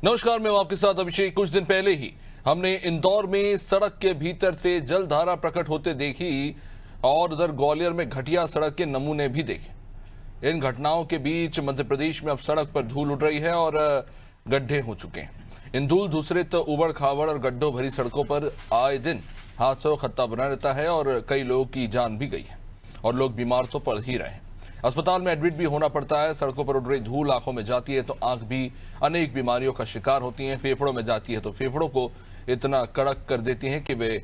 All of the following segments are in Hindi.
नमस्कार, मैं हूं आपके साथ अभिषेक। कुछ दिन पहले ही हमने इंदौर में सड़क के भीतर से जलधारा प्रकट होते देखी और उधर ग्वालियर में घटिया सड़क के नमूने भी देखे। इन घटनाओं के बीच मध्य प्रदेश में अब सड़क पर धूल उड़ रही है और गड्ढे हो चुके हैं। इन धूल दूसरित उबड़ खाबड़ और गड्ढों भरी सड़कों पर आए दिन हादसों का खत्ता बना रहता है और कई लोगों की जान भी गई है और लोग बीमार तो पड़ ही रहे हैं। अस्पताल में एडमिट भी होना पड़ता है। सड़कों पर उड़ रही धूल आंखों में जाती है तो आंख भी अनेक बीमारियों का शिकार होती हैं। फेफड़ों में जाती है तो फेफड़ों को इतना कड़क कर देती हैं कि वे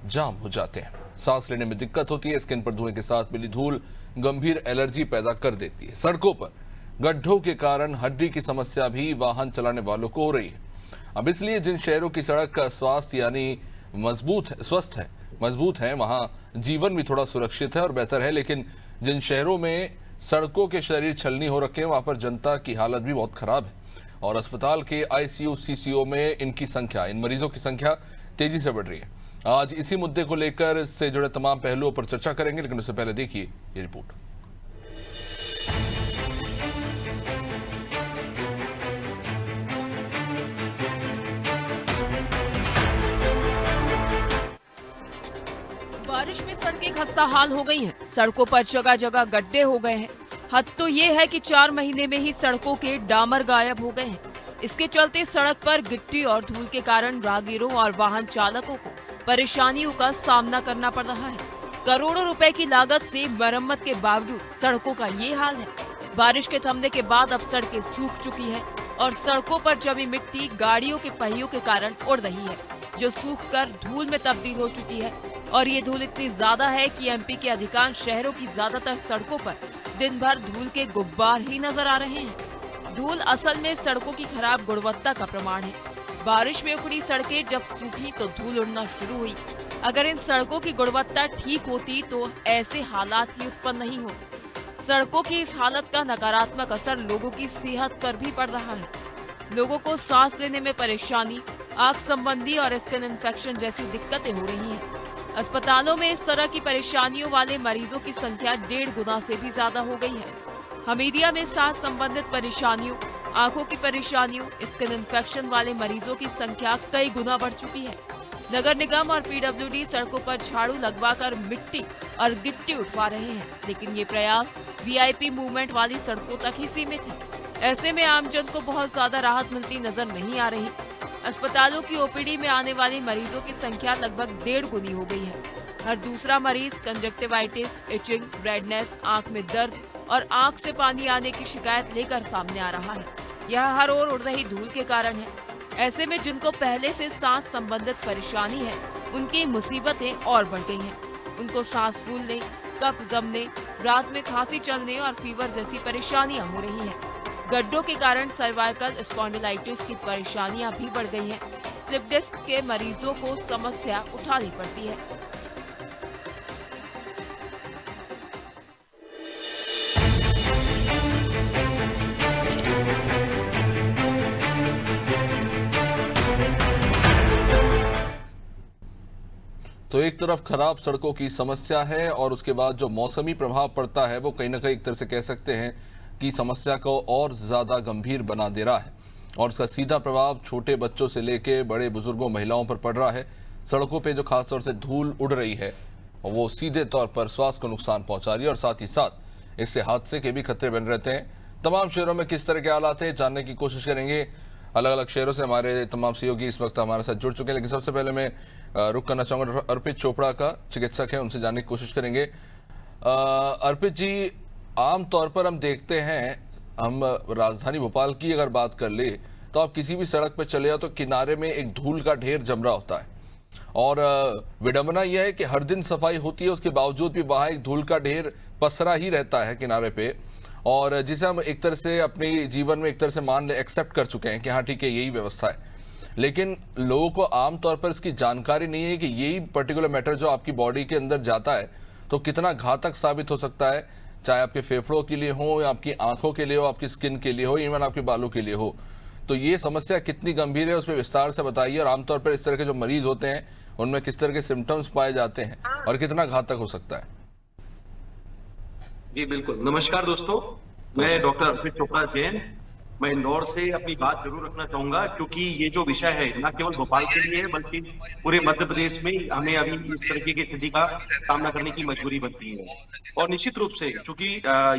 जाम हो जाते हैं। सांस लेने में दिक्कत होती है। स्किन पर धुएं के साथ मिली धूल गंभीर एलर्जी पैदा कर देती है। सड़कों पर गड्ढों के कारण हड्डी की समस्या भी वाहन चलाने वालों को हो रही है। अब इसलिए जिन शहरों की सड़क का स्वास्थ्य यानी मजबूत है वहां जीवन भी थोड़ा सुरक्षित है और बेहतर है। लेकिन जिन शहरों में सड़कों के शरीर छलनी हो रखे हैं वहां पर जनता की हालत भी बहुत खराब है और अस्पताल के आईसीयू सीसीयू में इन मरीजों की संख्या तेजी से बढ़ रही है। आज इसी मुद्दे को लेकर से जुड़े तमाम पहलुओं पर चर्चा करेंगे, लेकिन उससे पहले देखिए ये रिपोर्ट। बारिश में सड़कें खस्ता हाल हो गई हैं। सड़कों पर जगह जगह गड्ढे हो गए हैं। हद तो ये है कि 4 महीने में ही सड़कों के डामर गायब हो गए हैं। इसके चलते सड़क पर गिट्टी और धूल के कारण राहगीरों और वाहन चालकों को परेशानियों का सामना करना पड़ रहा है। करोड़ों रुपए की लागत से मरम्मत के बावजूद सड़कों का ये हाल है। बारिश के थमने के बाद अब सड़कें सूख चुकी है और सड़कों पर जमी मिट्टी गाड़ियों के पहियों के कारण उड़ रही है, जो सूख कर धूल में तब्दील हो चुकी है। और ये धूल इतनी ज्यादा है कि एमपी के अधिकांश शहरों की ज्यादातर सड़कों पर दिन भर धूल के गुब्बार ही नजर आ रहे हैं। धूल असल में सड़कों की खराब गुणवत्ता का प्रमाण है। बारिश में उखड़ी सड़कें जब सूखी तो धूल उड़ना शुरू हुई। अगर इन सड़कों की गुणवत्ता ठीक होती तो ऐसे हालात ही उत्पन्न नहीं हो। सड़कों की इस हालत का नकारात्मक असर लोगों की सेहत पर भी पड़ रहा है। लोगों को सांस लेने में परेशानी, आंख संबंधी और स्किन इन्फेक्शन जैसी दिक्कतें हो रही हैं। अस्पतालों में इस तरह की परेशानियों वाले मरीजों की संख्या 1.5 गुना से भी ज्यादा हो गई है। हमीदिया में सांस संबंधित परेशानियों, आंखों की परेशानियों, स्किन इन्फेक्शन वाले मरीजों की संख्या कई गुना बढ़ चुकी है। नगर निगम और पीडब्ल्यूडी सड़कों पर झाड़ू लगवाकर मिट्टी और गिट्टी उठवा रहे हैं, लेकिन ये प्रयास वीआईपी मूवमेंट वाली सड़कों तक ही सीमित है। ऐसे में आमजन को बहुत ज्यादा राहत मिलती नजर नहीं आ रही। अस्पतालों की ओपीडी में आने वाले मरीजों की संख्या लगभग 1.5 गुनी हो गई है। हर दूसरा मरीज कंजक्टिवाइटिस, इचिंग, रेडनेस, आंख में दर्द और आंख से पानी आने की शिकायत लेकर सामने आ रहा है। यह हर ओर उड़ रही धूल के कारण है। ऐसे में जिनको पहले से सांस संबंधित परेशानी है, उनकी मुसीबतें और बढ़ गई हैं। उनको सांस फूलने, कफ जमने, रात में खांसी चलने और फीवर जैसी परेशानियां हो रही हैं। गड्ढों के कारण सर्वाइकल स्पॉन्डिलाइटिस की परेशानियां भी बढ़ गई हैं। स्लिप डिस्क के मरीजों को समस्या उठानी पड़ती है। तो एक तरफ खराब सड़कों की समस्या है और उसके बाद जो मौसमी प्रभाव पड़ता है वो कहीं ना कहीं एक तरह से कह सकते हैं कि समस्या को और ज्यादा गंभीर बना दे रहा है और उसका सीधा प्रभाव छोटे बच्चों से लेके बड़े बुजुर्गों, महिलाओं पर पड़ रहा है। सड़कों पे जो खासतौर से धूल उड़ रही है वो सीधे तौर पर स्वास्थ्य को नुकसान पहुंचा रही है और साथ ही साथ इससे हादसे के भी खतरे बन रहते हैं। तमाम शहरों में किस तरह के हालात है जानने की कोशिश करेंगे। अलग अलग शहरों से हमारे तमाम सहयोगी इस वक्त हमारे साथ जुड़ चुके हैं, लेकिन सबसे पहले मैं रुख करना चाहूंगा अर्पित चोपड़ा का, चिकित्सक है, उनसे जानने की कोशिश करेंगे। अर्पित जी, आमतौर पर हम देखते हैं, हम राजधानी भोपाल की अगर बात कर ले तो आप किसी भी सड़क पर चले जाओ तो किनारे में एक धूल का ढेर जम रहा होता है और विडंबना यह है कि हर दिन सफाई होती है, उसके बावजूद भी वहां एक धूल का ढेर पसरा ही रहता है किनारे पे, और जिसे हम एक तरह से अपने जीवन में एक तरह से मान ले एक्सेप्ट कर चुके हैं कि हाँ ठीक है यही व्यवस्था है। लेकिन लोगों को आमतौर पर इसकी जानकारी नहीं है कि यही पर्टिकुलर मैटर जो आपकी बॉडी के अंदर जाता है तो कितना घातक साबित हो सकता है, चाहे आपके फेफड़ों के लिए हो या आपकी आंखों के लिए हो, आपकी स्किन के लिए हो, इवन आपके बालों के लिए हो। तो ये समस्या कितनी गंभीर है उस पर विस्तार से बताइए और आमतौर पर इस तरह के जो मरीज होते हैं उनमें किस तरह के सिम्टम्स पाए जाते हैं और कितना घातक हो सकता है। जी बिल्कुल, नमस्कार दोस्तों, मैं डॉक्टर अर्पित चोपड़ा जैन, मैं इंदौर से अपनी बात जरूर रखना चाहूंगा, क्योंकि ये जो विषय है न केवल भोपाल के लिए है बल्कि पूरे मध्य प्रदेश में हमें अभी इस तरीके की स्थिति का सामना करने की मजबूरी बनती है। और निश्चित रूप से चूंकि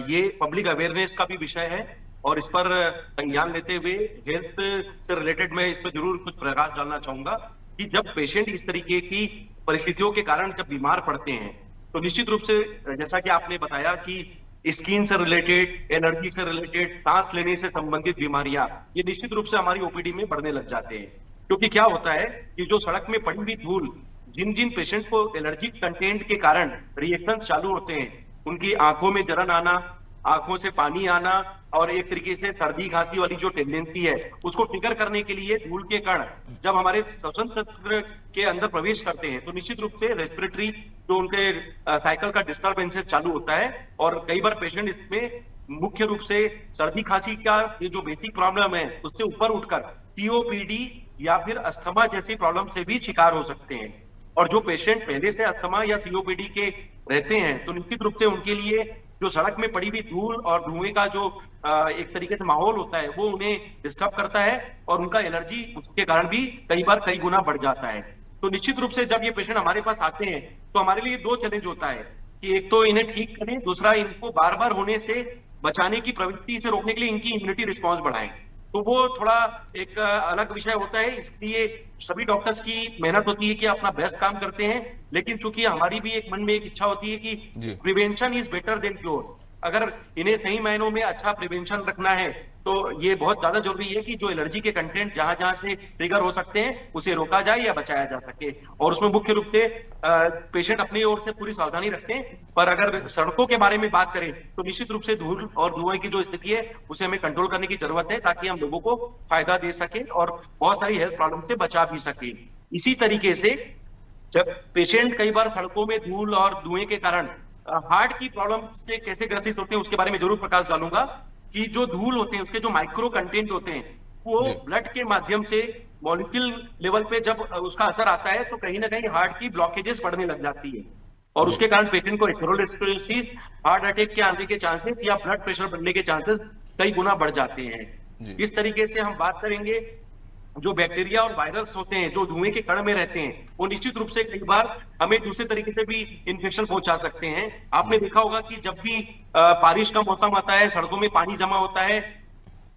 ये पब्लिक अवेयरनेस का भी विषय है और इस पर संज्ञान लेते हुए हेल्थ से रिलेटेड मैं इस पर जरूर कुछ प्रकाश डालना चाहूंगा कि जब पेशेंट इस तरीके की परिस्थितियों के कारण जब बीमार पड़ते हैं तो निश्चित रूप से जैसा कि आपने बताया कि स्किन से रिलेटेड, एनर्जी से रिलेटेड, सांस लेने से संबंधित बीमारियां ये निश्चित रूप से हमारी ओपीडी में बढ़ने लग जाते हैं। क्योंकि क्या होता है कि जो सड़क में पड़ी हुई धूल, जिन जिन पेशेंट को एलर्जी कंटेंट के कारण रिएक्शन चालू होते हैं, उनकी आंखों में जलन आना, आंखों से पानी आना और एक तरीके से सर्दी खांसी वाली जो टेंडेंसी है उसको ट्रिगर करने के लिए धूल के कण जब हमारे श्वसन तंत्र के अंदर प्रवेश करते हैं तो निश्चित रूप से रेस्पिरेटरी जो उनके साइकिल का डिस्टर्बेंसेस चालू होता है और कई बार पेशेंट इसमें मुख्य रूप से सर्दी खांसी का ये जो बेसिक प्रॉब्लम है उससे ऊपर उठकर सीओपीडी या फिर अस्थमा जैसी प्रॉब्लम से भी शिकार हो सकते हैं। और जो पेशेंट पहले से अस्थमा या सीओपीडी के रहते हैं तो निश्चित रूप से उनके लिए जो सड़क में पड़ी हुई धूल और धुएं का जो एक तरीके से माहौल होता है वो उन्हें डिस्टर्ब करता है और उनका एलर्जी उसके कारण भी कई बार कई गुना बढ़ जाता है। तो निश्चित रूप से जब ये पेशेंट हमारे पास आते हैं तो हमारे लिए दो चैलेंज होता है कि एक तो इन्हें ठीक करें, दूसरा इनको बार बार होने से बचाने की प्रवृत्ति से रोकने के लिए इनकी इम्यूनिटी रिस्पॉन्स बढ़ाएं। तो वो थोड़ा एक अलग विषय होता है, इसलिए सभी डॉक्टर्स की मेहनत होती है कि अपना बेस्ट काम करते हैं, लेकिन चूंकि हमारी भी एक मन में एक इच्छा होती है कि prevention is better than cure. अगर इन्हें सही मायनों में अच्छा प्रिवेंशन रखना है तो ये बहुत ज्यादा जरूरी है कि जो एलर्जी के कंटेंट जहां जहां से ट्रिगर हो सकते हैं उसे रोका जाए या बचाया जा सके। और उसमें मुख्य रूप से पेशेंट अपनी ओर से पूरी सावधानी रखते हैं। पर अगर सड़कों के बारे में बात करें तो निश्चित रूप से धूल और धुएं की जो स्थिति है उसे हमें कंट्रोल करने की जरूरत है ताकि हम लोगों को फायदा दे सके और बहुत सारी हेल्थ प्रॉब्लम से बचा भी सके। इसी तरीके से जब पेशेंट कई बार सड़कों में धूल और धुएं के कारण हार्ट की प्रॉब्लम से कैसे ग्रसित होते हैं उसके बारे में जरूर प्रकाश डालूंगा कि जो धूल होते हैं उसके जो माइक्रो कंटेंट होते हैं वो ब्लड के माध्यम से मॉलिक्यूल लेवल पे जब उसका असर आता है तो कहीं ना कहीं हार्ट की ब्लॉकेजेस बढ़ने लग जाती है और उसके कारण पेशेंट को एथेरोस्क्लेरोसिस, हार्ट अटैक के आने के चांसेस या ब्लड प्रेशर बढ़ने के चांसेस कई गुना बढ़ जाते हैं। इस तरीके से हम बात करेंगे जो बैक्टीरिया और वायरस होते हैं जो धुएं के कण में रहते हैं वो निश्चित रूप से कई बार हमें दूसरे तरीके से भी इन्फेक्शन पहुंचा सकते हैं। आपने देखा होगा कि जब भी बारिश का मौसम आता है, सड़कों में पानी जमा होता है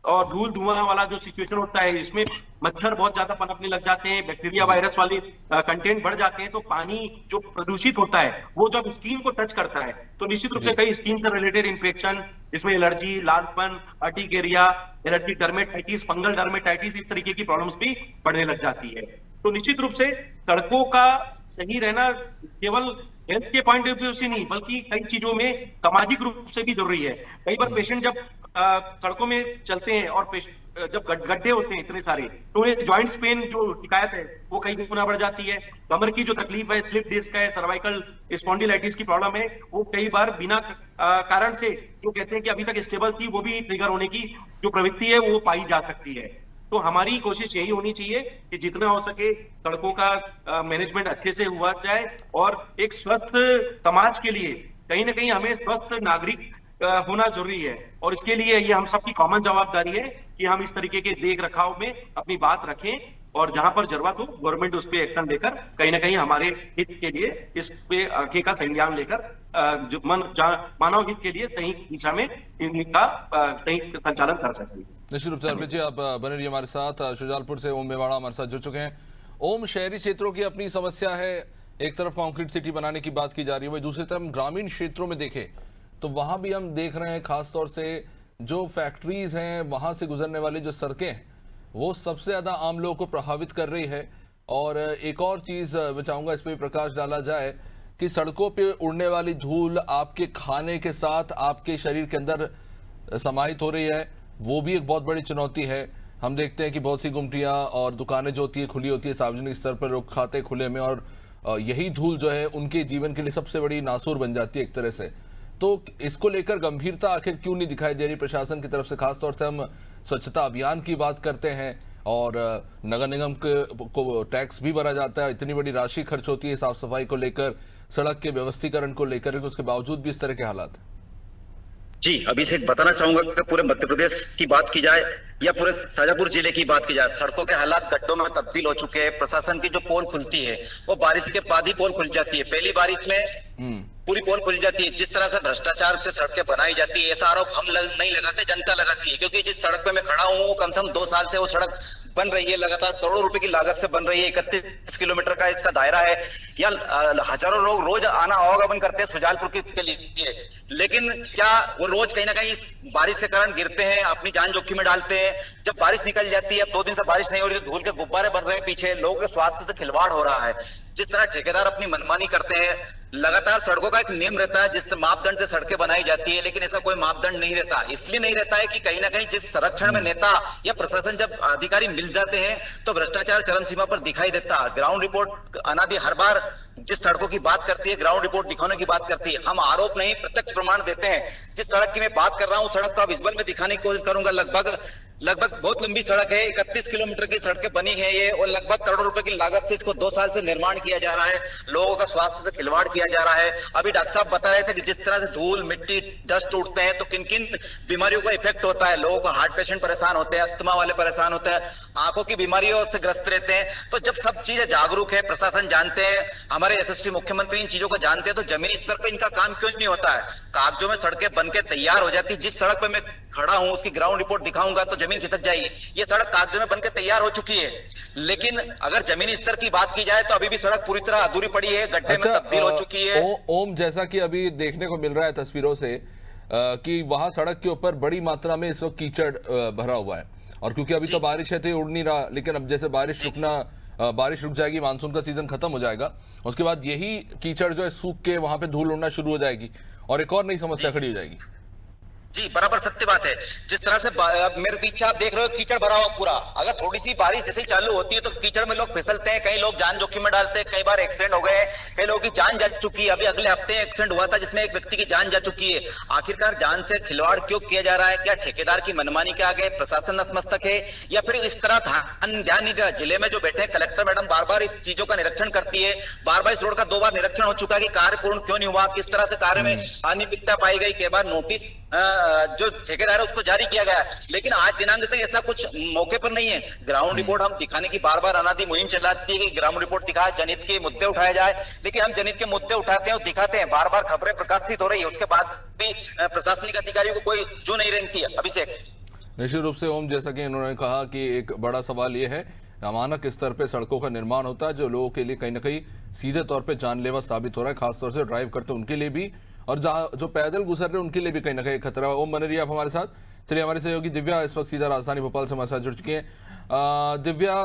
और धूल धुआं वाला जो सिचुएशन होता है इसमें मच्छर बहुत ज्यादा पनपने लग जाते हैं, बैक्टीरिया वायरस वाले कंटेंट बढ़ जाते हैं। तो पानी जो प्रदूषित होता है वो जब स्किन को टच करता है तो निश्चित रूप से कई स्किन से रिलेटेड इन्फेक्शन, इसमें एलर्जी, लालपन, urticaria, allergy dermatitis, fungal dermatitis, इस तरीके की प्रॉब्लम्स भी बढ़ने लग जाती है। तो निश्चित रूप से सड़कों का सही रहना केवल हेल्थ के पॉइंट ऑफ व्यू से नहीं बल्कि कई चीजों में सामाजिक रूप से भी जरूरी है। कई बार पेशेंट जब सड़कों में चलते हैं और जब गड्ढे होते हैं इतने सारे तो उन्हें जॉइंट्स पेन जो शिकायत है वो कई गुना बढ़ जाती है। कमर की जो तकलीफ है, स्लिप डिस्क है, सर्वाइकल स्पॉन्डिलाइटिस की प्रॉब्लम है वो कई बार बिना कारण से जो कहते हैं कि अभी तक स्टेबल थी वो भी ट्रिगर होने की जो प्रवृत्ति है वो पाई जा सकती है। तो हमारी कोशिश यही होनी चाहिए कि जितना हो सके सड़कों का मैनेजमेंट अच्छे से हुआ जाए और एक स्वस्थ समाज के लिए कहीं ना कहीं हमें स्वस्थ नागरिक होना जरूरी है और इसके लिए ये हम सबकी कॉमन जवाबदारी है कि हम इस तरीके के देख रखाव में अपनी बात रखें और जहां पर जरूरत हो गवर्नमेंट उस पर एक्शन लेकर कहीं ना कहीं हमारे हित के लिए इस पे आगे का संज्ञान लेकर मानव हित के लिए सही दिशा में इनका सही संचालन कर सके। निश्चित रूप से अरविंद जी आप बने रहिए हमारे साथ। शुजालपुर से ओम मेवाड़ा हमारे साथ जुड़ चुके हैं। ओम, शहरी क्षेत्रों की अपनी समस्या है, एक तरफ कंक्रीट सिटी बनाने की बात की जा रही है, वही दूसरी तरफ ग्रामीण क्षेत्रों में देखें तो वहां भी हम देख रहे हैं खासतौर से जो फैक्ट्रीज हैं वहां से गुजरने वाली जो सड़कें हैं वो सबसे ज्यादा आम लोगों को प्रभावित कर रही है। और एक और चीज मैं चाहूंगा इस पर प्रकाश डाला जाए कि सड़कों पे उड़ने वाली धूल आपके खाने के साथ आपके शरीर के अंदर समाहित हो रही है, वो भी एक बहुत बड़ी चुनौती है। हम देखते हैं कि बहुत सी गुमटियां और दुकानें जो होती है खुली होती है, सार्वजनिक स्तर पर लोग खाते हैं खुले में और यही धूल जो है उनके जीवन के लिए सबसे बड़ी नासूर बन जाती है एक तरह से। तो इसको लेकर गंभीरता आखिर क्यों नहीं दिखाई दे रही प्रशासन की तरफ से? खासतौर से हम स्वच्छता अभियान की बात करते हैं और नगर निगम को टैक्स भी भरा जाता है, इतनी बड़ी राशि खर्च होती है साफ सफाई को लेकर, सड़क के व्यवस्थीकरण को लेकर, उसके बावजूद भी इस तरह के हालात हैं। जी अभिषेक, बताना चाहूंगा कि पूरे मध्य प्रदेश की बात की जाए या पूरे शाजापुर जिले की बात की जाए, सड़कों के हालात गड्ढों में तब्दील हो चुके हैं। प्रशासन की जो पोल खुलती है वो बारिश के बाद ही पोल खुल जाती है। पहली बारिश में पूरी पोल खुल जाती है। जिस तरह से भ्रष्टाचार से सड़कें बनाई जाती है, ऐसा आरोप हम नहीं लगाते, जनता लगाती है। क्योंकि जिस सड़क पे मैं खड़ा हूँ, कम से कम 2 साल से वो सड़क बन रही है, लगातार करोड़ों रुपए की लागत से बन रही है। 31 किलोमीटर का इसका दायरा है, या हजारों लोग रोज आना आवागमन करते हैं सुजालपुर के लिए। लेकिन क्या वो रोज कहीं ना कहीं बारिश के कारण गिरते हैं, अपनी जान जोखिम में डालते हैं। जब बारिश निकल जाती है, अब 2 दिन से बारिश नहीं हो रही, तो धूल के गुब्बारे बन रहे हैं पीछे, लोगों के स्वास्थ्य से खिलवाड़ हो रहा है। जिस तरह ठेकेदार अपनी मनमानी करते हैं, लगातार सड़कों का एक नियम रहता है जिस मापदंड से सड़कें बनाई जाती है, लेकिन ऐसा कोई मापदंड नहीं रहता। इसलिए नहीं रहता है कि कहीं ना कहीं जिस संरक्षण में नेता या प्रशासन, जब अधिकारी मिल जाते हैं तो भ्रष्टाचार चरम सीमा पर दिखाई देता। ग्राउंड रिपोर्ट अनादि हर बार जिस सड़कों की बात करती है, ग्राउंड रिपोर्ट दिखाने की बात करती है। हम आरोप नहीं, प्रत्यक्ष प्रमाण देते हैं। जिस सड़क की मैं बात कर रहा हूं, सड़क का विजुअल में दिखाने की कोशिश करूंगा। लगभग बहुत लंबी सड़क है, 31 किलोमीटर की सड़कें बनी है ये, और लगभग करोड़ों रुपए की लागत से इसको 2 साल से निर्माण किया जा रहा है। लोगों का स्वास्थ्य से खिलवाड़ किया जा रहा है। अभी डॉक्टर साहब बता रहे थे कि जिस तरह से धूल, मिट्टी, डस्ट उड़ते हैं तो किन किन बीमारियों का इफेक्ट होता है। लोगों को हार्ट पेशेंट परेशान होते हैं, अस्थमा वाले परेशान होते हैं, आंखों की बीमारियों से ग्रस्त रहते हैं। तो जब सब चीजें जागरूक है, प्रशासन जानते हैं, हमारे यशस्वी मुख्यमंत्री इन चीजों को जानते हैं, तो जमीनी स्तर पर इनका काम क्यों नहीं होता है? कागजों में सड़कें बनके तैयार हो जाती। जिस सड़क पर मैं खड़ा हूं उसकी ग्राउंड रिपोर्ट दिखाऊंगा तो जमीन खिसक जाएगी। ये सड़क कागजों में बनकर तैयार हो चुकी है, लेकिन अगर जमीनी स्तर की बात की जाए तो अभी भी सड़क पूरी तरह अधूरी पड़ी है, गड्ढे में तब्दील हो चुकी है। ओम, जैसा कि अभी देखने को मिल रहा है तस्वीरों से कि वहां सड़क के ऊपर बड़ी मात्रा में इस वक्त कीचड़ भरा हुआ है, और क्योंकि अभी तो बारिश है तो ये उड़ नहीं रहा, लेकिन अब जैसे बारिश रुक जाएगी, मानसून का सीजन खत्म हो जाएगा, उसके बाद यही कीचड़ जो है सूख के वहां पे धूल उड़ना शुरू हो जाएगी और एक और नई समस्या खड़ी हो जाएगी। जी बराबर सत्य बात है। जिस तरह से मेरे पीछे आप देख रहे हो कीचड़ भरा हुआ पूरा, अगर थोड़ी सी बारिश जैसे ही चालू होती है तो कीचड़ में लोग फिसलते हैं, कई लोग जान जोखिम में डालते हैं, कई बार एक्सीडेंट हो गए, कई लोगों की जान जा चुकी है। अभी अगले हफ्ते एक्सीडेंट हुआ था जिसमें एक व्यक्ति की जान जा चुकी है। आखिरकार जान से खिलवाड़ क्यों किया जा रहा है? क्या ठेकेदार की मनमानी के आगे प्रशासन नतमस्तक है, या फिर इस तरह ध्यान नहीं दिया? जिले में जो बैठे कलेक्टर मैडम बार बार इस चीजों का निरीक्षण करती है, बार बार इस रोड का 2 बार निरीक्षण हो चुका है कि कार्य पूर्ण क्यों नहीं हुआ, किस तरह से कार्य में अनियमितता पाई गई, कई बार नोटिस जो ठेकेदार है उसको जारी किया गया, लेकिन आज दिनांक तक ऐसा कुछ मौके पर नहीं है। ग्राउंड रिपोर्ट हम दिखाने की बार बार अनादि मुहिम चलाती है कि ग्राउंड रिपोर्ट दिखाए, जनहित के मुद्दे उठाए जाए, लेकिन हम जनहित के मुद्दे उठाते हैं और दिखाते हैं, बार बार खबरें प्रकाशित हो रही है, उसके बाद भी प्रशासनिक अधिकारियों को कोई जो नहीं रहती है। अभिषेक, निश्चित रूप से ओम, जैसा कि इन्होंने कहा कि एक बड़ा सवाल यह है, मानक स्तर पे सड़कों का निर्माण होता है जो लोगों के लिए कहीं ना कहीं सीधे तौर पे जानलेवा साबित हो रहा है, खासतौर से ड्राइव करते उनके लिए भी, और जो पैदल गुजर रहे हैं उनके लिए भी कहीं ना कहीं खतरा है। ओम बनरी, आप हमारे साथ। चलिए, हमारे सहयोगी दिव्या इस वक्त सीधा राजधानी भोपाल से हमारे साथ जुड़ चुकी हैं। दिव्या,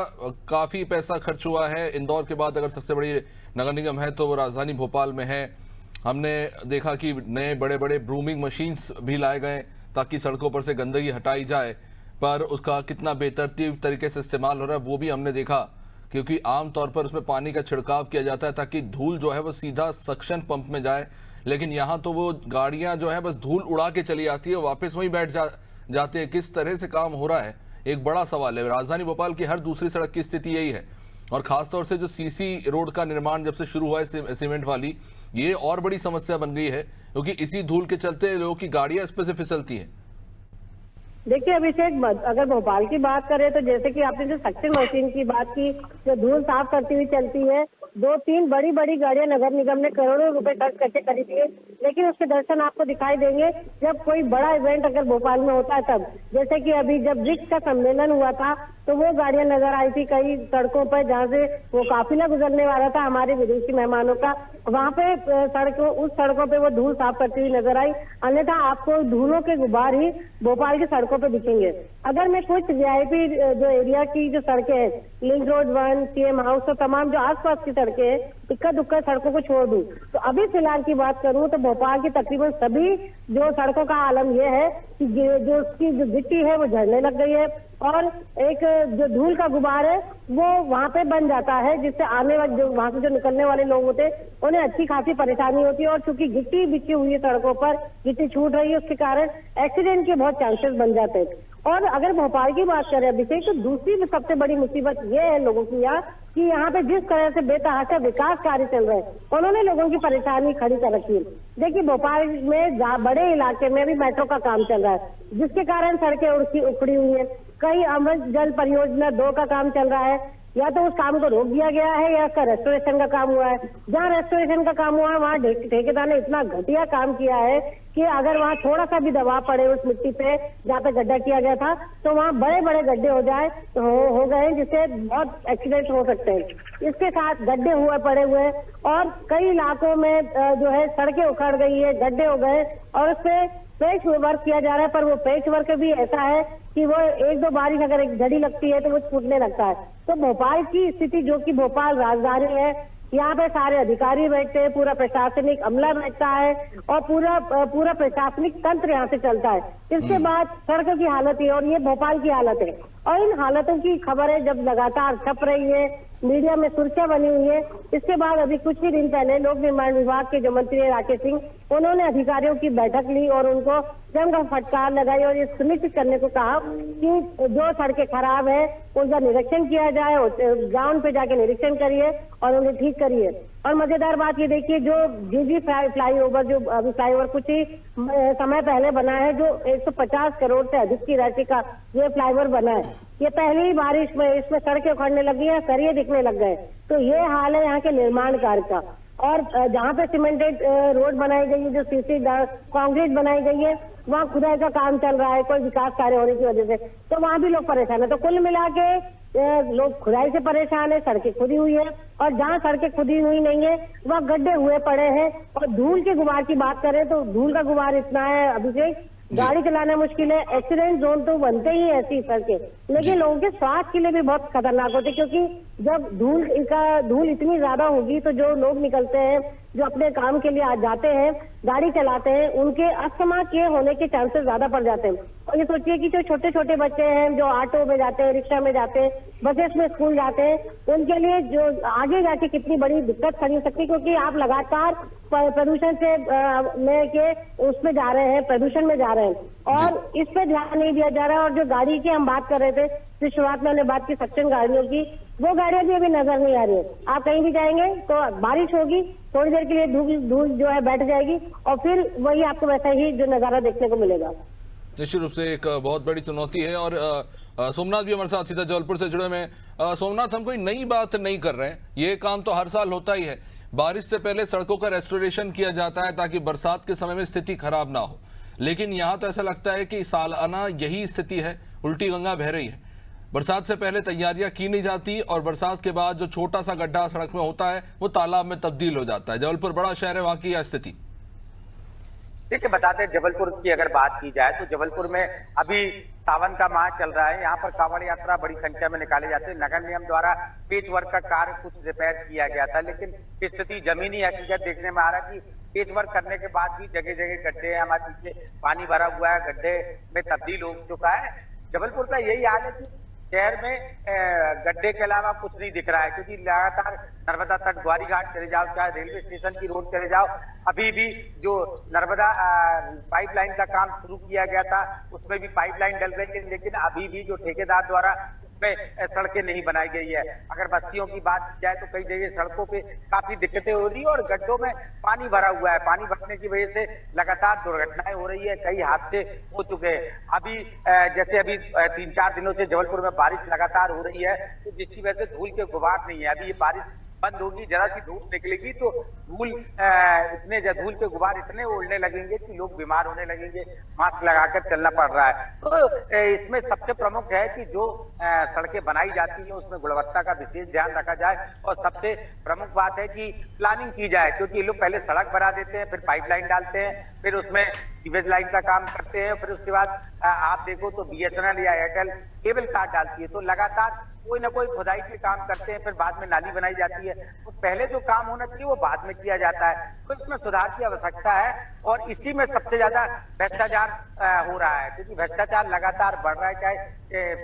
काफी पैसा खर्च हुआ है, इंदौर के बाद अगर सबसे बड़ी नगर निगम है तो वो राजधानी भोपाल में है। हमने देखा कि नए बड़े बड़े ब्रूमिंग मशीन्स भी लाए गए ताकि सड़कों पर से गंदगी हटाई जाए, पर उसका कितना बेतरतीब तरीके से इस्तेमाल हो रहा है वो भी हमने देखा, क्योंकि आमतौर पर उसमें पानी का छिड़काव किया जाता है ताकि धूल जो है वो सीधा सक्शन पंप में जाए, लेकिन यहाँ तो वो गाड़ियां जो है बस धूल उड़ा के चली आती है, वापस वहीं बैठ जाते हैं। किस तरह से काम हो रहा है, एक बड़ा सवाल है। राजधानी भोपाल की हर दूसरी सड़क की स्थिति यही है, और खासतौर से जो सीसी रोड का निर्माण जब से शुरू हुआ है सीमेंट वाली, ये और बड़ी समस्या बन गई है, क्योंकि इसी धूल के चलते लोगों की गाड़ियां इस पर से फिसलती हैं। देखिए अभिषेक, अगर भोपाल की बात करें तो जैसे कि आपने जो सक्शन मशीन की बात की, जो धूल साफ करती हुई चलती है, 2-3 बड़ी बड़ी गाड़ियां नगर निगम ने करोड़ों रुपए खर्च करके खरीदी है, लेकिन उसके दर्शन आपको दिखाई देंगे जब कोई बड़ा इवेंट अगर भोपाल में होता है तब। जैसे कि अभी जब ब्रिक्स का सम्मेलन हुआ था तो वो गाड़ियां नजर आई थी कई सड़कों पर, जहाँ से वो काफिला गुजरने वाला था हमारे विदेशी मेहमानों का, वहाँ पे उस सड़कों पे वो धूल साफ करती हुई नजर आई। अन्यथा आपको धूलों के गुब्बार ही भोपाल की सड़कों पे दिखेंगे। अगर मैं कुछ वीआईपी जो एरिया की जो सड़कें हैं, लिंक रोड 1, सीएम हाउस, तो तमाम जो आसपास की सड़कें हैं, इक्का दुक्का सड़कों को छोड़ दूं तो अभी फिलहाल की बात करूं तो भोपाल की तकरीबन सभी जो सड़कों का आलम यह है कि जो उसकी जो गिट्टी है वो झड़ने लग गई है, और एक जो धूल का गुबार है वो वहां पे बन जाता है, जिससे आने वाले जो वहां से जो निकलने वाले लोग होते हैं उन्हें अच्छी खासी परेशानी होती है। और चूंकि गिट्टी बिछी हुई है सड़कों पर, गिट्टी छूट रही है, उसके कारण एक्सीडेंट के बहुत चांसेस बन जाते हैं। और अगर भोपाल की बात करें अभिषेक, तो दूसरी सबसे बड़ी मुसीबत ये है लोगों की यहाँ कि यहाँ पे जिस तरह से बेतहाशा विकास कार्य चल रहे हैं उन्होंने लोगों की परेशानी खड़ी कर रखी है। देखिए भोपाल में बड़े इलाके में भी मेट्रो का काम चल रहा है, जिसके कारण सड़कें उखड़ी हुई है। कई अमृत जल परियोजना 2 का काम चल रहा है, या तो उस काम को रोक दिया गया है या उसका रेस्टोरेशन का काम हुआ है। जहाँ रेस्टोरेशन का काम हुआ है वहाँ ठेकेदार ने इतना घटिया काम किया है कि अगर वहाँ थोड़ा सा भी दबाव पड़े उस मिट्टी पे जहाँ पे गड्ढा किया गया था तो वहाँ बड़े बड़े गड्ढे हो जाए हो गए, जिससे बहुत एक्सीडेंट हो सकते हैं। इसके साथ गड्ढे पड़े हुए और कई इलाकों में जो है सड़कें उखड़ गई है, गड्ढे हो गए और उस पे पैच वर्क किया जा रहा है। पर वो पैच वर्क भी ऐसा है कि वो 1-2 बारिश अगर एक घड़ी लगती है तो वो छूटने लगता है। तो भोपाल की स्थिति, जो कि भोपाल राजधानी है, यहाँ पे सारे अधिकारी बैठते हैं, पूरा प्रशासनिक अमला बैठता है और पूरा प्रशासनिक तंत्र यहाँ से चलता है। इसके बाद सड़कों की हालत है और ये भोपाल की हालत है और इन हालतों की खबरें जब लगातार छप रही है, मीडिया में सुर्खियां बनी हुई है। इसके बाद अभी कुछ ही दिन पहले लोक निर्माण विभाग के जो मंत्री है राकेश सिंह, उन्होंने अधिकारियों की बैठक ली और उनको जंग फटकार लगाई और ये सुनिश्चित करने को कहा कि जो सड़कें खराब है उनका निरीक्षण किया जाए, ग्राउंड पे जाके निरीक्षण करिए और उन्हें ठीक करिए। और मजेदार बात ये देखिए, जो जीजी फ्लाईओवर, जो अभी फ्लाईओवर कुछ ही समय पहले बना है, जो 150 करोड़ से अधिक की राशि का ये फ्लाईओवर बना है, ये पहली ही बारिश में इसमें सड़कें उखड़ने लगी है, सरिये दिखने लग गए। तो ये हाल है यहाँ के निर्माण कार्य का। और जहाँ पे सीमेंटेड रोड बनाई गई है, जो सीसी कंक्रीट बनाई गई है, वहाँ खुदाई का काम चल रहा है कोई विकास कार्य होने की वजह से, तो वहाँ भी लोग परेशान है। तो कुल मिला के लोग खुदाई से परेशान है, सड़कें खुदी हुई है और जहाँ सड़कें खुदी हुई नहीं है वहाँ गड्ढे हुए पड़े हैं। और धूल के गुबार की बात करें तो धूल का गुबार इतना है अभिषेक, गाड़ी चलाना मुश्किल है। एक्सीडेंट जोन तो बनते ही ऐसी सड़कें, लेकिन लोगों के स्वास्थ्य के लिए भी बहुत खतरनाक होते, क्योंकि जब धूल इतनी ज्यादा होगी तो जो लोग निकलते हैं, जो अपने काम के लिए जाते हैं, गाड़ी चलाते हैं, उनके अस्थमा के होने के चांसेस ज्यादा बढ़ जाते हैं। और ये सोचिए कि जो छोटे छोटे बच्चे हैं जो ऑटो में जाते हैं, रिक्शा में जाते हैं, बसेस में स्कूल जाते हैं, उनके लिए जो आगे जाके कितनी बड़ी दिक्कत खड़ी हो सकती है, क्योंकि आप लगातार प्रदूषण से उसमें जा रहे हैं, प्रदूषण में जा रहे हैं और इस पे ध्यान नहीं दिया जा रहा है। और जो गाड़ी की हम बात कर रहे थे, तो शुरुआत में हमने बात की सक्शन गाड़ियों की, वो गाड़ियां भी अभी नजर नहीं आ रही है। आप कहीं भी जाएंगे तो बारिश होगी, थोड़ी देर के लिए धूल जो है बैठ जाएगी और फिर वही आपको वैसा ही जो नजारा देखने को मिलेगा। निश्चित रूप से एक बहुत बड़ी चुनौती है। और सोमनाथ भी हमारे साथ सीधा जबलपुर से जुड़े हुए। सोमनाथ, हम कोई नई बात नहीं कर रहे हैं, ये काम तो हर साल होता ही है। बारिश से पहले सड़कों का रेस्टोरेशन किया जाता है ताकि बरसात के समय में स्थिति खराब ना हो, लेकिन यहाँ तो ऐसा लगता है कि सालाना यही स्थिति है, उल्टी गंगा बह रही है। बरसात से पहले तैयारियां की नहीं जाती और बरसात के बाद जो छोटा सा गड्ढा सड़क में होता है वो तालाब में तब्दील हो जाता है। जबलपुर बड़ा शहर है, वहां की यह स्थिति। देखिए, बताते हैं जबलपुर की अगर बात की जाए तो जबलपुर में अभी सावन का माह चल रहा है। यहाँ पर कांवड़ यात्रा बड़ी संख्या में निकाले जाते हैं। नगर निगम द्वारा पेच वर्क का कार्य कुछ रिपेयर किया गया था, लेकिन स्थिति जमीनी हकीकत देखने में आ रहा है कि पेच वर्क करने के बाद भी जगह जगह गड्ढे हैं, हमारे पीछे पानी भरा हुआ है, गड्ढे में तब्दील हो चुका है। जबलपुर का यही हाल है कि शहर में गड्ढे के अलावा कुछ नहीं दिख रहा है, क्योंकि लगातार नर्मदा तट, ग्वारी घाट चले जाओ, चाहे रेलवे स्टेशन की रोड चले जाओ, अभी भी जो नर्मदा पाइपलाइन का काम शुरू किया गया था उसमें भी पाइपलाइन डल रही है, लेकिन अभी भी जो ठेकेदार द्वारा में सड़कें नहीं बनाई गई है। अगर बस्तियों की बात की जाए तो कई जगह सड़कों पे काफी दिक्कतें हो रही है और गड्ढों में पानी भरा हुआ है। पानी भरने की वजह से लगातार दुर्घटनाएं हो रही है, कई हादसे हो चुके हैं। अभी जैसे अभी 3-4 दिनों से जबलपुर में बारिश लगातार हो रही है, तो जिसकी वजह से धूल के गुबार नहीं है। अभी ये बारिश बंद होगी, जरा सी धूप निकलेगी तो धूल के गुबार इतने उड़ने लगेंगे कि लोग बीमार होने लगेंगे, मास्क लगाकर चलना पड़ रहा है। तो इसमें सबसे प्रमुख है कि जो सड़कें बनाई जाती हैं उसमें गुणवत्ता का विशेष ध्यान रखा जाए और सबसे प्रमुख बात है कि प्लानिंग की जाए, क्योंकि ये लोग पहले सड़क बना देते हैं, फिर पाइपलाइन डालते हैं, फिर उसमें सीवेज लाइन का काम करते हैं, फिर उसके बाद आप देखो तो BSNL या एयरटेल केबल कार डालती है, तो लगातार कोई ना कोई खुदाई के काम करते हैं, फिर बाद में नाली बनाई जाती है। तो पहले जो काम होना चाहिए वो बाद में किया जाता है, तो इसमें सुधार की आवश्यकता है। और इसी में सबसे ज्यादा भ्रष्टाचार हो रहा है, क्योंकि भ्रष्टाचार लगातार बढ़ रहा है। चाहे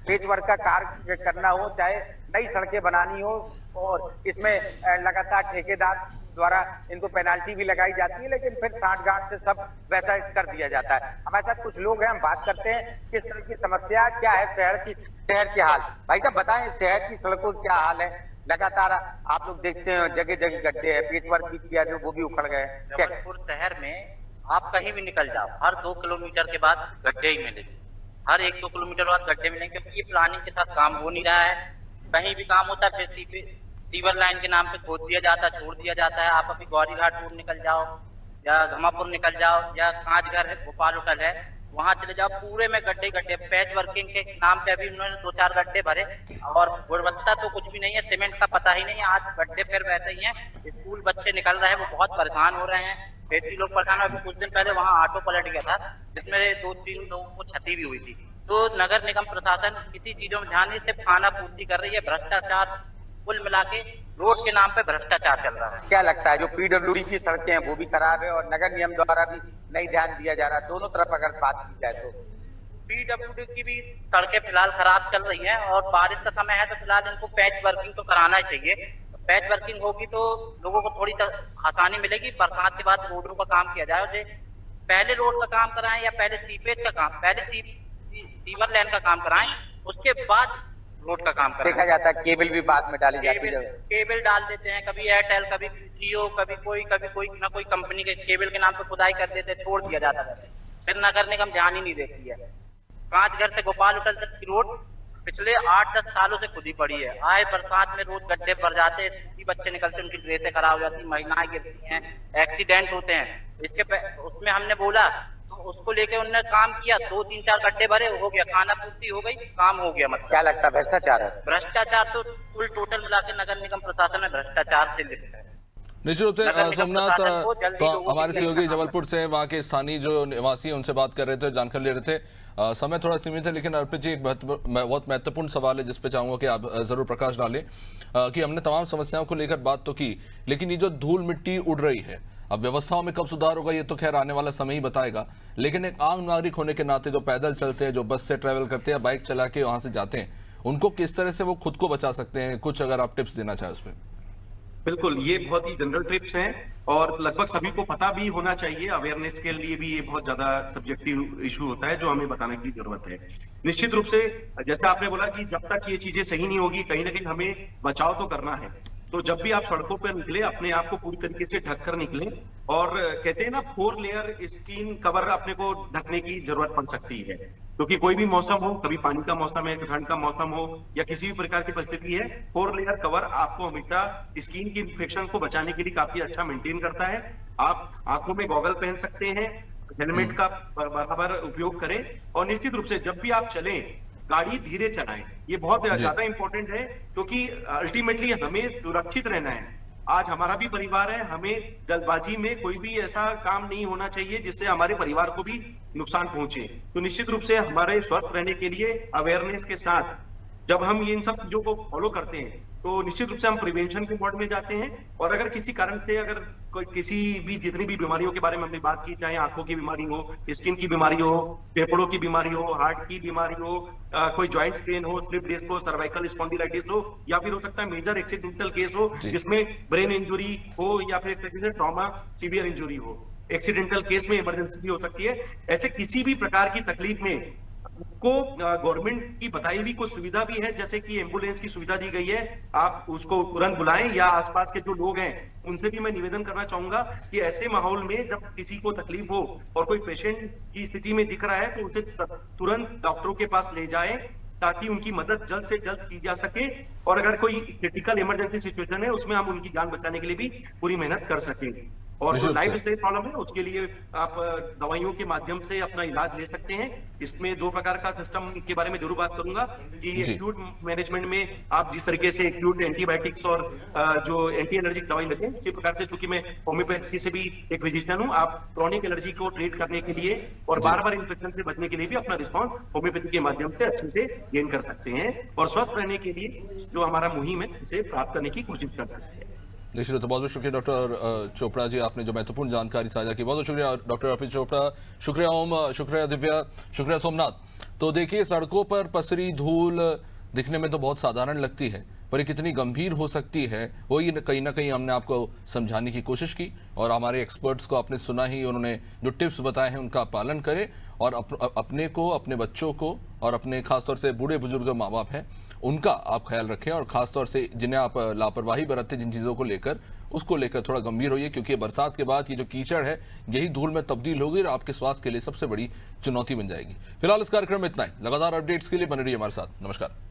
पेच वर्क का कार्य करना हो, चाहे नई सड़कें बनानी हो, और इसमें लगातार ठेकेदार द्वारा इनको पेनाल्टी भी लगाई जाती है, लेकिन फिर साठगांठ से सब वैसा कर दिया जाता है। हमारे साथ कुछ लोग हैं, हम बात करते हैं किस तरह की समस्या क्या है शहर के हाल। भाई साहब बताएं, शहर की सड़कों का क्या हाल है? लगातार आप लोग देखते हैं जगह जगह गड्ढे हैं, पेचवर्क भी किया जो वो भी उखड़ गए। जबलपुर शहर में आप कहीं भी निकल जाओ, हर 2 किलोमीटर के बाद गड्ढे ही मिलेंगे, हर 1-2 किलोमीटर बाद गड्ढे मिलेंगे, क्योंकि ये प्लानिंग के साथ काम हो नहीं रहा है। कहीं भी काम होता है फिर सीवर लाइन के नाम पे खोद दिया जाता है, छोड़ दिया जाता है। आप अभी गौरीघाट रोड निकल जाओ या घमापुर निकल जाओ या कांचघर है, गोपाल होटल है, वहां चले जाओ, पूरे में गड्ढे गड्ढे। पैच वर्किंग के नाम पे अभी उन्होंने 2-4 गड्ढे भरे और गुणवत्ता तो कुछ भी नहीं है, सीमेंट का पता ही नहीं है। आज गड्ढे फिर वैसे ही हैं, स्कूल बच्चे निकल रहे हैं, वो बहुत परेशान हो रहे हैं, खेती लोग परेशान। अभी कुछ दिन पहले वहाँ ऑटो पलट गया था जिसमें 2-3 लोगों को क्षति भी हुई थी। तो नगर निगम प्रशासन किसी चीजों में ध्यान नहीं, सिर्फ खाना पूर्ति कर रही है। भ्रष्टाचार कुल मिला के रोड के नाम पे भ्रष्टाचार चल रहा है। क्या लगता है जो पीडब्ल्यूडी की सड़कें हैं वो भी खराब है और नगर निगम द्वारा भी नहीं ध्यान दिया जा रहा, दोनों तरफ अगर बात की जाए तो? पीडब्ल्यूडी की भी सड़कें फिलहाल खराब चल रही हैं और बारिश का समय है तो फिलहाल इनको पैच वर्किंग तो कराना ही चाहिए। पैच वर्किंग होगी तो लोगों को थोड़ी आसानी मिलेगी। बरसात के बाद रोडों का काम किया जाए, पहले रोड का काम कराएं या पहले सीपेज का काम, पहले सीवर लाइन का काम कराएं, उसके बाद रोड का काम कराएं। देखा जाता है केबल भी बाद में डाली जाती है, केबल डाल देते हैं, कभी एयरटेल, कभी जियो, कभी कोई ना कोई कंपनी के केबल के नाम पे खुदाई कर देते, छोड़ दिया जाता है, फिर नगर निगम ध्यान ही नहीं देती है। कांचघर से गोपाल होटल तक की रोड पिछले 8-10 सालों से खुदी पड़ी है। आए बरसात में रोज गड्ढे भर जाते हैं, बच्चे निकलते, उनकी ड्रेसें खराब हो जाती, महिलाएं गिरती हैं, एक्सीडेंट होते हैं। उसमें हमने बोला तो उसको लेके उन्होंने काम किया, 2-3-4 गड्ढे भरे, हो गया, खाना पूर्ति हो गई, काम हो गया। मतलब क्या लगता है भ्रष्टाचार है? भ्रष्टाचार तो कुल टोटल मिला के नगर निगम प्रशासन में भ्रष्टाचार से लिप्त है। निश्चित रूप से सोमनाथ, तो हमारे सहयोगी जबलपुर से वहाँ के स्थानीय जो निवासी हैं उनसे बात कर रहे थे, जानकारी ले रहे थे। समय थोड़ा सीमित है, लेकिन अर्पित जी एक बहुत महत्वपूर्ण सवाल है जिस पे चाहूंगा कि आप जरूर प्रकाश डालें कि हमने तमाम समस्याओं को लेकर बात तो की, लेकिन ये जो धूल मिट्टी उड़ रही है, अब व्यवस्थाओं में कब सुधार होगा ये तो खैर आने वाला समय ही बताएगा। लेकिन एक आम नागरिक होने के नाते जो पैदल चलते हैं, जो बस से ट्रेवल करते हैं, बाइक चला के वहां से जाते हैं, उनको किस तरह से वो खुद को बचा सकते हैं, कुछ अगर आप टिप्स देना चाहें उस पर। बिल्कुल, ये बहुत ही जनरल टिप्स हैं और लगभग सभी को पता भी होना चाहिए। अवेयरनेस के लिए भी ये बहुत ज्यादा सब्जेक्टिव इशू होता है जो हमें बताने की जरूरत है। निश्चित रूप से जैसे आपने बोला कि जब तक ये चीजें सही नहीं होगी, कहीं ना कहीं हमें बचाव तो करना है। तो जब भी आप सड़कों पर निकले, अपने आप को पूरी तरीके से ढक कर निकले। और कहते हैं ना, 4 लेयर स्किन कवर अपने को ढकने की जरूरत पड़ सकती है, क्योंकि कोई भी मौसम हो, कभी पानी का मौसम है, ठंड का मौसम हो या किसी भी प्रकार की परिस्थिति है, 4 लेयर कवर आपको हमेशा स्किन की इन्फेक्शन को बचाने के लिए काफी अच्छा मेंटेन करता है। आप आंखों में गॉगल पहन सकते हैं, हेलमेट का बराबर उपयोग करें और निश्चित रूप से जब भी आप चलें, गाड़ी धीरे चलाएं। ये बहुत ज्यादा इंपॉर्टेंट है, क्योंकि अल्टीमेटली हमें सुरक्षित रहना है। आज हमारा भी परिवार है, हमें जल्दबाजी में कोई भी ऐसा काम नहीं होना चाहिए जिससे हमारे परिवार को भी नुकसान पहुंचे। तो निश्चित रूप से हमारे स्वस्थ रहने के लिए अवेयरनेस के साथ जब हम इन सब चीजों को फॉलो करते हैं तो निश्चित रूप से हम प्रिवेंशन के मोड में जाते हैं। और अगर किसी कारण से अगर कोई किसी भी जितनी भी बीमारियों के बारे में हमने बात की, चाहे आंखों की बीमारी हो, स्किन की बीमारी हो, फेफड़ों की बीमारी हो, हार्ट की बीमारी हो, कोई जॉइंट्स पेन हो, स्लिप डिस्क हो, सर्वाइकल स्पॉन्डिलाइटिस हो, या फिर हो सकता है मेजर एक्सीडेंटल केस हो जिसमें ब्रेन इंजुरी हो या फिर जैसे ट्रॉमा सीवियर इंजुरी हो, एक्सीडेंटल केस में इमरजेंसी भी हो सकती है। ऐसे किसी भी प्रकार की तकलीफ में को गवर्नमेंट की बताई हुई कुछ सुविधा भी है, जैसे कि एम्बुलेंस की सुविधा दी गई है, आप उसको तुरंत बुलाएं। या आसपास के जो लोग हैं उनसे भी मैं निवेदन करना चाहूंगा कि ऐसे माहौल में जब किसी को तकलीफ हो और कोई पेशेंट की स्थिति में दिख रहा है तो उसे तुरंत डॉक्टरों के पास ले जाएं ताकि उनकी मदद जल्द से जल्द की जा सके। और अगर कोई क्रिटिकल इमरजेंसी सिचुएशन है उसमें हम उनकी जान बचाने के लिए भी पूरी मेहनत कर सकें। और जो लाइफ स्टाइल प्रॉब्लम है उसके लिए आप दवाइयों के माध्यम से अपना इलाज ले सकते हैं। इसमें 2 प्रकार का सिस्टम के बारे में जरूर बात करूंगा कि एक्यूट मैनेजमेंट में आप जिस तरीके से एक्यूट एंटीबायोटिक्स और जो एंटी एलर्जिक दवाई लेते हैं, इसी प्रकार से चूंकि मैं होम्योपैथी से भी एक फिजिशियन हूं, आप क्रॉनिक एलर्जी को ट्रीट करने के लिए और बार बार इन्फेक्शन से बचने के लिए भी अपना रिस्पॉन्स होम्योपैथी के माध्यम से अच्छे से गेन कर सकते हैं और स्वस्थ रहने के लिए जो हमारा मुहिम है उसे प्राप्त करने की कोशिश कर सकते हैं। निश्चित तो बहुत बहुत शुक्रिया डॉक्टर चोपड़ा जी, आपने जो महत्वपूर्ण जानकारी साझा की, बहुत बहुत शुक्रिया डॉक्टर अर्पित चोपड़ा, शुक्रिया ओम, शुक्रिया दिव्या, शुक्रिया सोमनाथ। तो देखिए, सड़कों पर पसरी धूल दिखने में तो बहुत साधारण लगती है, पर ये कितनी गंभीर हो सकती है वो ये कहीं ना कहीं हमने आपको समझाने की कोशिश की। और हमारे एक्सपर्ट्स को आपने सुना ही, उन्होंने जो टिप्स बताए हैं उनका पालन करें और अपने को, अपने बच्चों को और अपने खासतौर से बूढ़े बुजुर्ग जो माँ बाप हैं उनका आप ख्याल रखें। और खासतौर से जिन्हें आप लापरवाही बरतते जिन चीज़ों को लेकर, उसको लेकर थोड़ा गंभीर होइए, क्योंकि बरसात के बाद ये जो कीचड़ है यही धूल में तब्दील होगी और आपके स्वास्थ्य के लिए सबसे बड़ी चुनौती बन जाएगी। फिलहाल इस कार्यक्रम में इतना ही। लगातार अपडेट्स के लिए बने रहिए हमारे साथ। नमस्कार।